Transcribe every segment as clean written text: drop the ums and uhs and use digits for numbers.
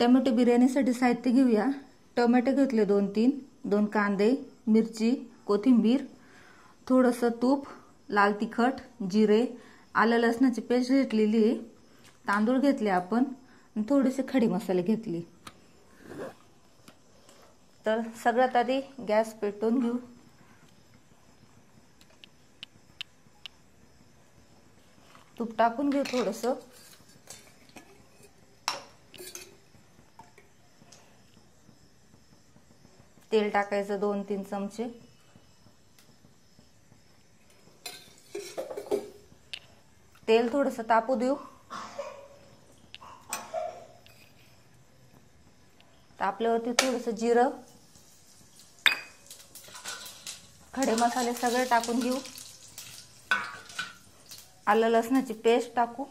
Tomato बिर्याणीसाठी साहित्य घेऊया। Tomato घेतले 2-3, 2 कांदे, मिरची, कोथिंबीर, थोडंसं तूप, लाल तिखट, जिरे, आलं लसणाची पेस्ट घेतलेली आहे, तांदूळ घेतले आपण आणि थोडेसे खडे मसाले घेतले। तर सगळ्यात आधी गॅस पेटवून घेऊ। तूप टाकून घेऊ थोडंसं। तेल टाकायचं 2-3 चमचे। तेल थोडंसं तापू देऊ। तापल्यावरती थोडंसं जिरं, खडे मसाले सगळे टाकून घेऊ। आलं लसणाची पेस्ट टाकू।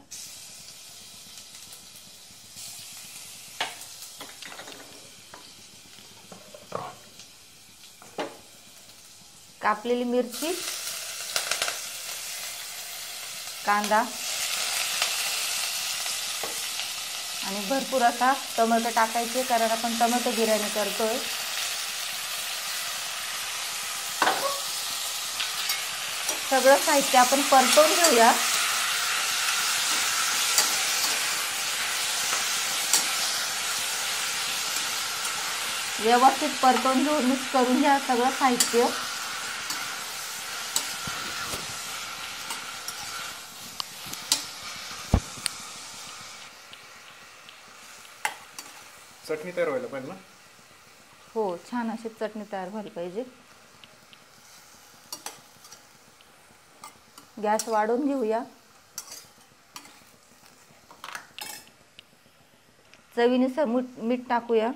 कापलेली मिरची, कांदा आणि भरपूर असा टोमॅटो टाकायचे, कारण आपण टोमॅटो बिर्याणी करतोय। सगळं साहित्य आपण परतवून घेऊया। व्यवस्थित परतवून घेऊन मिक्स करून घ्या सगळं साहित्य। चटणी तयार व्हायला पाहिजे ना? हो, छान अशी चटणी तयार व्हायला पाहिजे। गॅस वाढवून घेऊया। चवीनुसार मीठ टाकूया।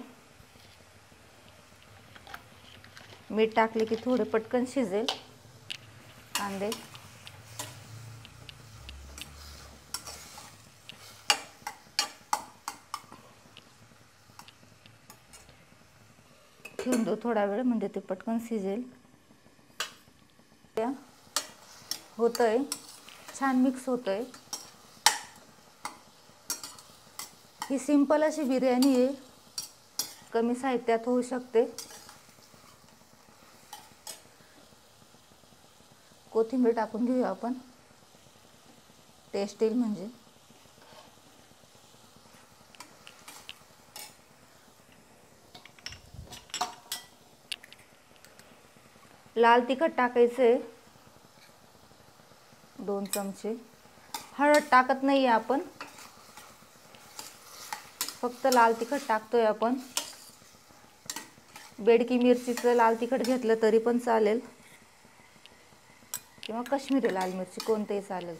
मीठ टाकले की थोडे पटकन शिजेल कांदे। ठेवून दो थोडा वेळ, म्हणजे ते पटकन शिजेल। होतंय छान मिक्स होतंय। ही सिंपल अशी बिर्याणी आहे, कमी साहित्यात होऊ शकते। कोथिंबीर टाकून घेऊया आपण, टेस्ट येईल म्हणजे। लाल तिखट टाकायचे 2 चमचे। हळद टाकत नाहीये आपण, फक्त लाल तिखट टाकतोय आपण। बेडकी मिरचीचं लाल तिखट घेतलं तरी पण चालेल, किंवा काश्मीरी लाल मिरची कोणतेही चालेल।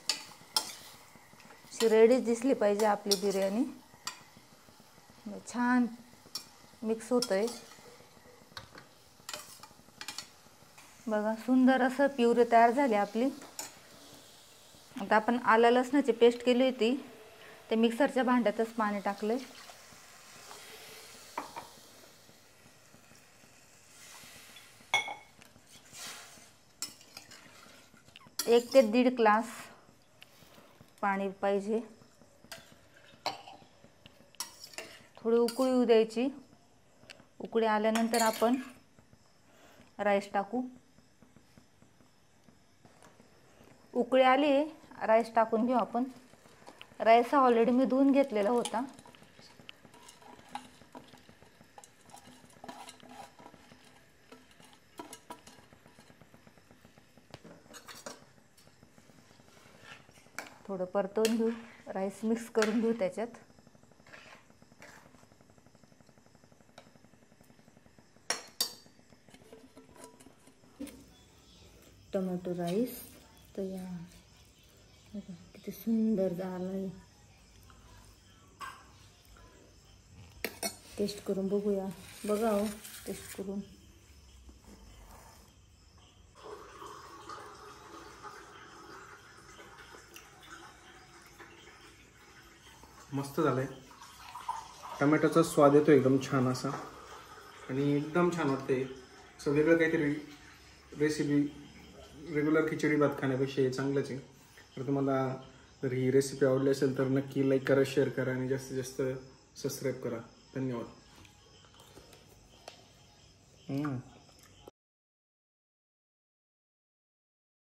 अशी रेडीच दिसली पाहिजे आपली बिर्याणी। छान मिक्स होतंय बघा, सुंदर असं प्युरी तयार झाली आपली। आता आपण आलं लसणाची पेस्ट केली होती, ते मिक्सरच्या भांड्यातच पाणी टाकले। 1 ते 1.5 ग्लास पाणी पाहिजे। थोडी उकळी येऊ द्यायची। उकळी आल्यानंतर आपण राईस टाकू। उकळी आली, राईस टाकून घेऊ आपण। राईस ऑलरेडी मी धुवून घेतलेला होता। थोडं परतवून घेऊ, राईस मिक्स करून घेऊ त्याच्यात। टोमॅटो राईस तयार। बघा किती सुंदर झालंय। टेस्ट करून बघूया। बघा हो, टेस्ट करून। मस्त झालंय। टोमॅटोचा स्वाद येतो एकदम छान असा, आणि एकदम छान वाटते। असं वेगळं काहीतरी रेसिपी, रेग्युलर खिचडी भात खाण्यापेक्षा हे चांगलंच आहे। तर तुम्हाला जर ही रेसिपी आवडली असेल तर नक्की लाईक करा, शेअर करा आणि जास्तीत जास्त सबस्क्राईब करा। धन्यवाद.